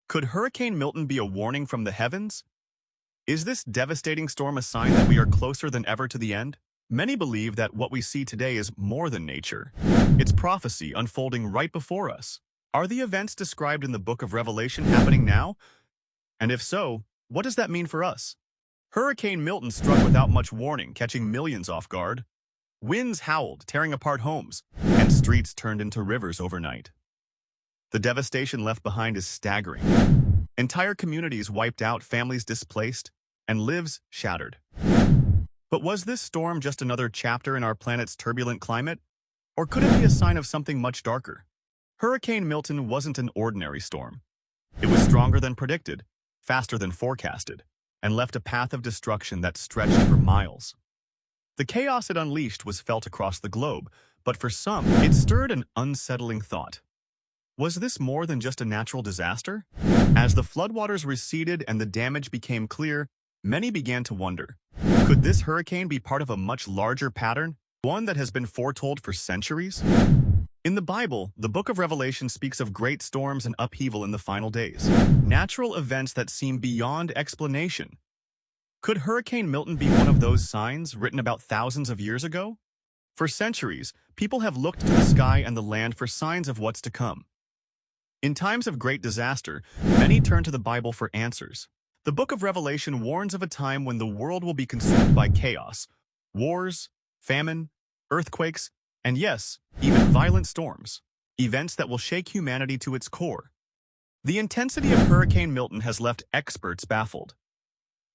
Could Hurricane Milton be a warning from the heavens? Is this devastating storm a sign that we are closer than ever to the end? Many believe that what we see today is more than nature. It's prophecy unfolding right before us. Are the events described in the book of Revelation happening now? And if so, what does that mean for us? Hurricane Milton struck without much warning, catching millions off guard. Winds howled, tearing apart homes, and streets turned into rivers overnight. The devastation left behind is staggering. Entire communities wiped out, families displaced, and lives shattered. But was this storm just another chapter in our planet's turbulent climate? Or could it be a sign of something much darker? Hurricane Milton wasn't an ordinary storm. It was stronger than predicted, faster than forecasted, and left a path of destruction that stretched for miles. The chaos it unleashed was felt across the globe, but for some, it stirred an unsettling thought. Was this more than just a natural disaster? As the floodwaters receded and the damage became clear, many began to wonder, could this hurricane be part of a much larger pattern, one that has been foretold for centuries? In the Bible, the book of Revelation speaks of great storms and upheaval in the final days, natural events that seem beyond explanation. Could Hurricane Milton be one of those signs written about thousands of years ago? For centuries, people have looked to the sky and the land for signs of what's to come. In times of great disaster, many turn to the Bible for answers. The book of Revelation warns of a time when the world will be consumed by chaos, wars, famine, earthquakes, and yes, even violent storms, events that will shake humanity to its core. The intensity of Hurricane Milton has left experts baffled.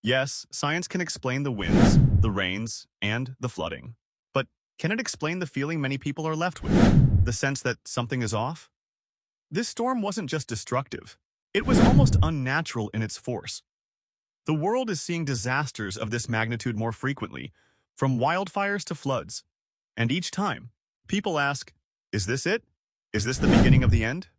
Yes, science can explain the winds, the rains, and the flooding. But can it explain the feeling many people are left with? The sense that something is off? This storm wasn't just destructive. It was almost unnatural in its force. The world is seeing disasters of this magnitude more frequently, from wildfires to floods. And each time, people ask, is this it? Is this the beginning of the end?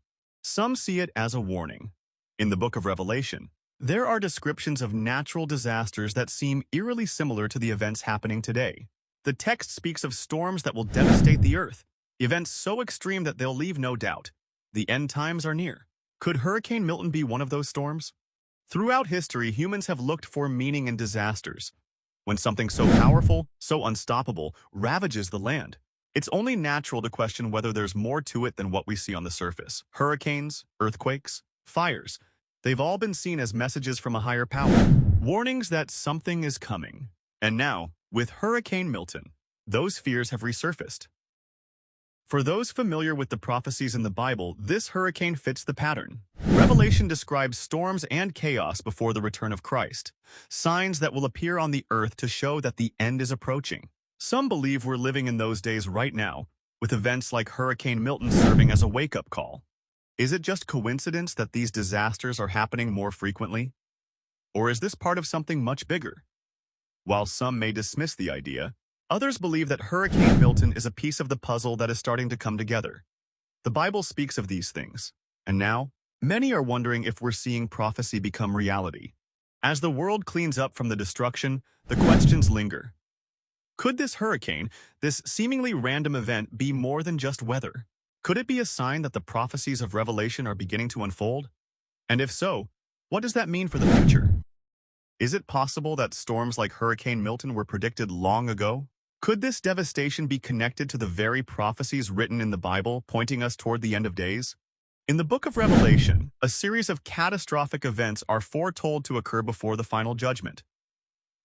Some see it as a warning. In the book of Revelation, there are descriptions of natural disasters that seem eerily similar to the events happening today. The text speaks of storms that will devastate the earth, events so extreme that they'll leave no doubt. The end times are near. Could Hurricane Milton be one of those storms? Throughout history, humans have looked for meaning in disasters. When something so powerful, so unstoppable, ravages the land, it's only natural to question whether there's more to it than what we see on the surface. Hurricanes, earthquakes, fires, they've all been seen as messages from a higher power, warnings that something is coming. And now, with Hurricane Milton, those fears have resurfaced. For those familiar with the prophecies in the Bible, this hurricane fits the pattern. Revelation describes storms and chaos before the return of Christ, signs that will appear on the earth to show that the end is approaching. Some believe we're living in those days right now, with events like Hurricane Milton serving as a wake-up call. Is it just coincidence that these disasters are happening more frequently? Or is this part of something much bigger? While some may dismiss the idea, others believe that Hurricane Milton is a piece of the puzzle that is starting to come together. The Bible speaks of these things, and now, many are wondering if we're seeing prophecy become reality. As the world cleans up from the destruction, the questions linger. Could this hurricane, this seemingly random event, be more than just weather? Could it be a sign that the prophecies of Revelation are beginning to unfold? And if so, what does that mean for the future? Is it possible that storms like Hurricane Milton were predicted long ago? Could this devastation be connected to the very prophecies written in the Bible, pointing us toward the end of days? In the book of Revelation, a series of catastrophic events are foretold to occur before the final judgment.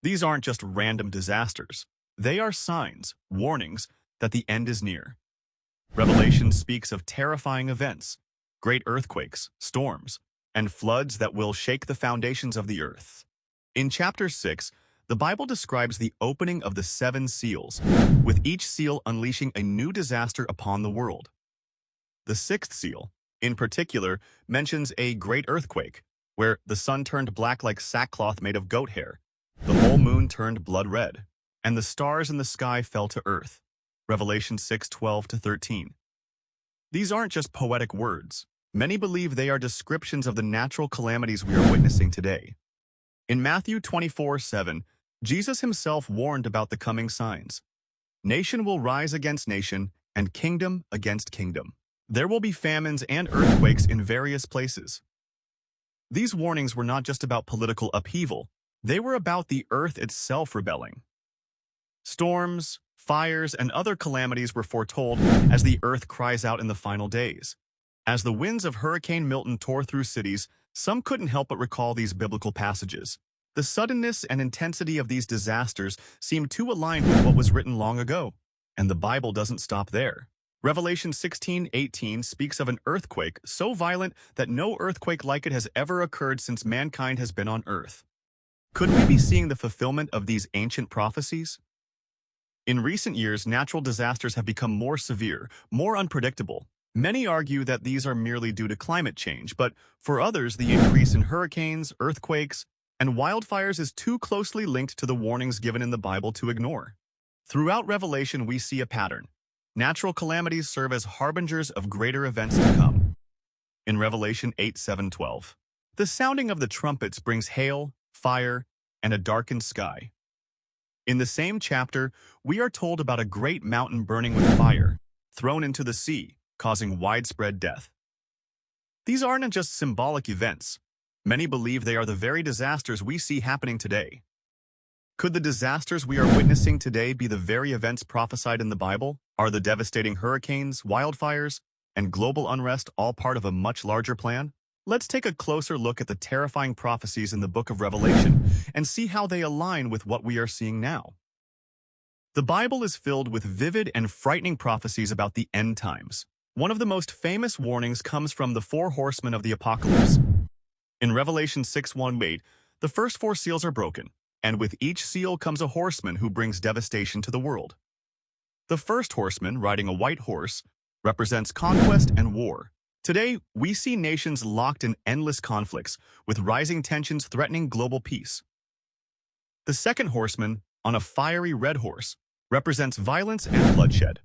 These aren't just random disasters. They are signs, warnings, that the end is near. Revelation speaks of terrifying events, great earthquakes, storms, and floods that will shake the foundations of the earth. In chapter 6, the Bible describes the opening of the 7 seals, with each seal unleashing a new disaster upon the world. The 6th seal, in particular, mentions a great earthquake, where the sun turned black like sackcloth made of goat hair, the whole moon turned blood red, and the stars in the sky fell to earth. Revelation 6:12-13. These aren't just poetic words. Many believe they are descriptions of the natural calamities we are witnessing today. In Matthew 24:7, Jesus himself warned about the coming signs. Nation will rise against nation, and kingdom against kingdom. There will be famines and earthquakes in various places. These warnings were not just about political upheaval, they were about the earth itself rebelling. Storms, fires, and other calamities were foretold as the earth cries out in the final days. As the winds of Hurricane Milton tore through cities, some couldn't help but recall these biblical passages. The suddenness and intensity of these disasters seemed too aligned with what was written long ago. And the Bible doesn't stop there. Revelation 16:18 speaks of an earthquake so violent that no earthquake like it has ever occurred since mankind has been on earth. Could we be seeing the fulfillment of these ancient prophecies? In recent years, natural disasters have become more severe, more unpredictable. Many argue that these are merely due to climate change, but for others, the increase in hurricanes, earthquakes, and wildfires is too closely linked to the warnings given in the Bible to ignore. Throughout Revelation, we see a pattern. Natural calamities serve as harbingers of greater events to come. In Revelation 8:7-12, the sounding of the trumpets brings hail, fire, and a darkened sky. In the same chapter, we are told about a great mountain burning with fire, thrown into the sea, causing widespread death. These aren't just symbolic events. Many believe they are the very disasters we see happening today. Could the disasters we are witnessing today be the very events prophesied in the Bible? Are the devastating hurricanes, wildfires, and global unrest all part of a much larger plan? Let's take a closer look at the terrifying prophecies in the book of Revelation and see how they align with what we are seeing now. The Bible is filled with vivid and frightening prophecies about the end times. One of the most famous warnings comes from the four horsemen of the apocalypse. In Revelation 6:1-8, the first four seals are broken, and with each seal comes a horseman who brings devastation to the world. The first horseman, riding a white horse, represents conquest and war. Today, we see nations locked in endless conflicts, with rising tensions threatening global peace. The second horseman, on a fiery red horse, represents violence and bloodshed.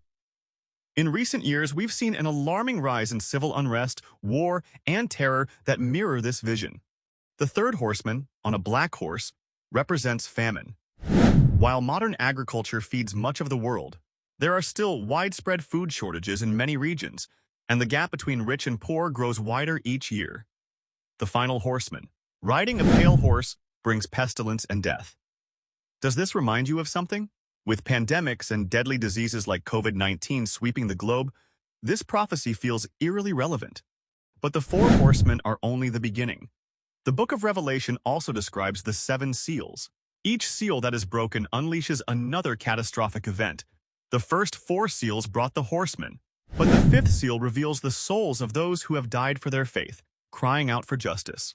In recent years, we've seen an alarming rise in civil unrest, war, and terror that mirror this vision. The third horseman, on a black horse, represents famine. While modern agriculture feeds much of the world, there are still widespread food shortages in many regions, and the gap between rich and poor grows wider each year. The final horseman, riding a pale horse, brings pestilence and death. Does this remind you of something? With pandemics and deadly diseases like COVID-19 sweeping the globe, this prophecy feels eerily relevant. But the four horsemen are only the beginning. The book of Revelation also describes the seven seals. Each seal that is broken unleashes another catastrophic event. The first four seals brought the horsemen, but the fifth seal reveals the souls of those who have died for their faith, crying out for justice.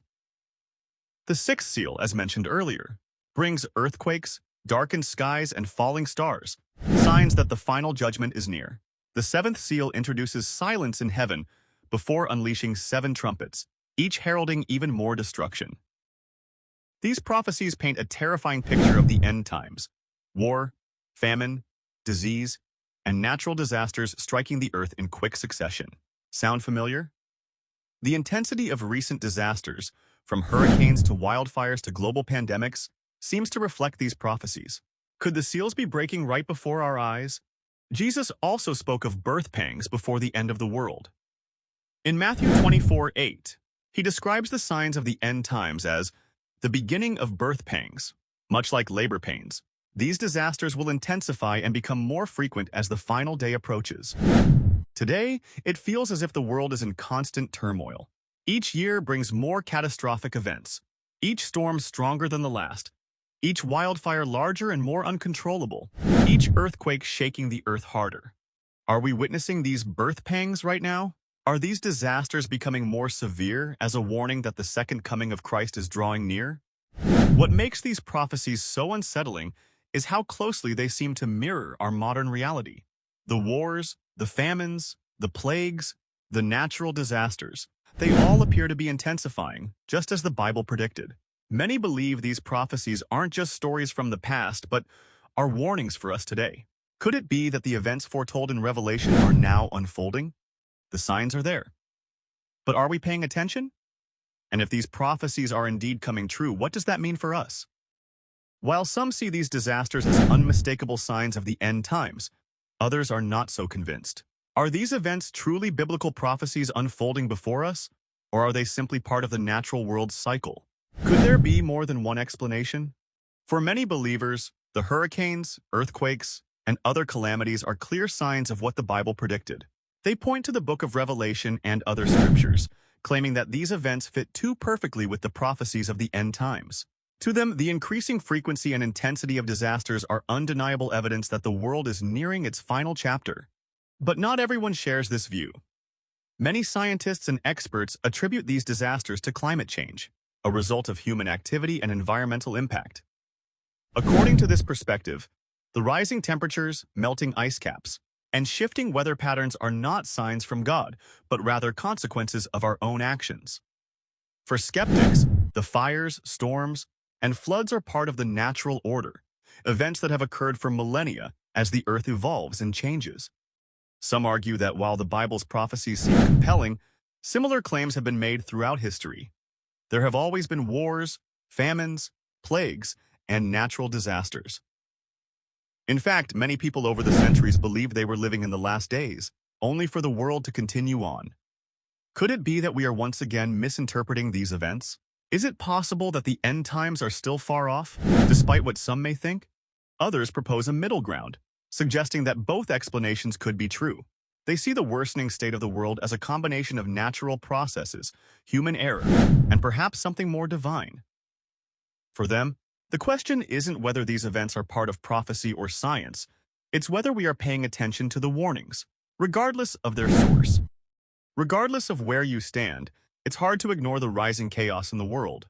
The sixth seal, as mentioned earlier, brings earthquakes, darkened skies, and falling stars, signs that the final judgment is near. The seventh seal introduces silence in heaven before unleashing seven trumpets, each heralding even more destruction. These prophecies paint a terrifying picture of the end times: war, famine, disease, and natural disasters striking the earth in quick succession. Sound familiar? The intensity of recent disasters, from hurricanes to wildfires to global pandemics, seems to reflect these prophecies. Could the seals be breaking right before our eyes? Jesus also spoke of birth pangs before the end of the world. In Matthew 24:8, he describes the signs of the end times as the beginning of birth pangs, much like labor pains. These disasters will intensify and become more frequent as the final day approaches. Today, it feels as if the world is in constant turmoil. Each year brings more catastrophic events, each storm stronger than the last, each wildfire larger and more uncontrollable, each earthquake shaking the earth harder. Are we witnessing these birth pangs right now? Are these disasters becoming more severe as a warning that the second coming of Christ is drawing near? What makes these prophecies so unsettling is how closely they seem to mirror our modern reality. The wars, the famines, the plagues, the natural disasters, they all appear to be intensifying, just as the Bible predicted. Many believe these prophecies aren't just stories from the past, but are warnings for us today. Could it be that the events foretold in Revelation are now unfolding? The signs are there. But are we paying attention? And if these prophecies are indeed coming true, what does that mean for us? While some see these disasters as unmistakable signs of the end times, others are not so convinced. Are these events truly biblical prophecies unfolding before us? Or are they simply part of the natural world's cycle? Could there be more than one explanation? For many believers, the hurricanes, earthquakes, and other calamities are clear signs of what the Bible predicted. They point to the book of Revelation and other scriptures, claiming that these events fit too perfectly with the prophecies of the end times. To them, the increasing frequency and intensity of disasters are undeniable evidence that the world is nearing its final chapter. But not everyone shares this view. Many scientists and experts attribute these disasters to climate change, a result of human activity and environmental impact. According to this perspective, the rising temperatures, melting ice caps, and shifting weather patterns are not signs from God, but rather consequences of our own actions. For skeptics, the fires, storms, and floods are part of the natural order, events that have occurred for millennia as the earth evolves and changes. Some argue that while the Bible's prophecies seem compelling, similar claims have been made throughout history. There have always been wars, famines, plagues, and natural disasters. In fact, many people over the centuries believed they were living in the last days, only for the world to continue on. Could it be that we are once again misinterpreting these events? Is it possible that the end times are still far off, despite what some may think? Others propose a middle ground, suggesting that both explanations could be true. They see the worsening state of the world as a combination of natural processes, human error, and perhaps something more divine. For them, the question isn't whether these events are part of prophecy or science, it's whether we are paying attention to the warnings, regardless of their source. Regardless of where you stand, it's hard to ignore the rising chaos in the world.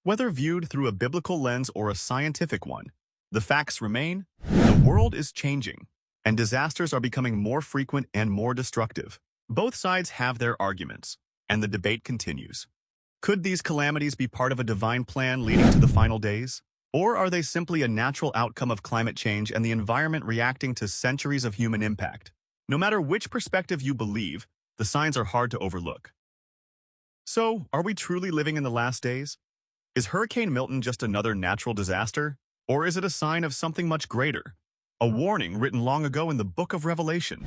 Whether viewed through a biblical lens or a scientific one, the facts remain: the world is changing, and disasters are becoming more frequent and more destructive. Both sides have their arguments, and the debate continues. Could these calamities be part of a divine plan leading to the final days? Or are they simply a natural outcome of climate change and the environment reacting to centuries of human impact? No matter which perspective you believe, the signs are hard to overlook. So, are we truly living in the last days? Is Hurricane Milton just another natural disaster? Or is it a sign of something much greater? A warning written long ago in the book of Revelation.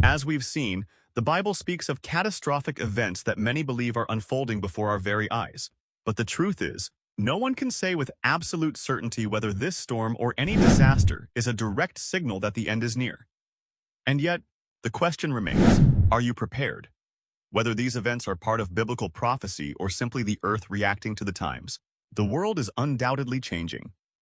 As we've seen, the Bible speaks of catastrophic events that many believe are unfolding before our very eyes. But the truth is, no one can say with absolute certainty whether this storm or any disaster is a direct signal that the end is near. And yet, the question remains, are you prepared? Whether these events are part of biblical prophecy or simply the earth reacting to the times, the world is undoubtedly changing.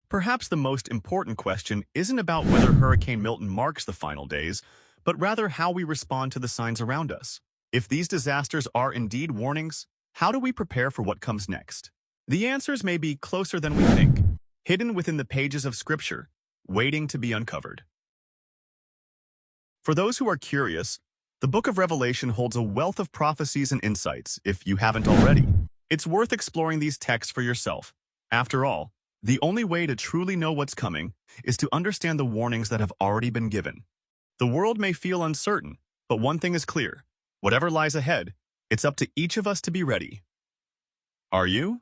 Perhaps the most important question isn't about whether Hurricane Milton marks the final days, but rather how we respond to the signs around us. If these disasters are indeed warnings, how do we prepare for what comes next? The answers may be closer than we think, hidden within the pages of Scripture, waiting to be uncovered. For those who are curious, the book of Revelation holds a wealth of prophecies and insights, if you haven't already. It's worth exploring these texts for yourself. After all, the only way to truly know what's coming is to understand the warnings that have already been given. The world may feel uncertain, but one thing is clear. Whatever lies ahead, it's up to each of us to be ready. Are you?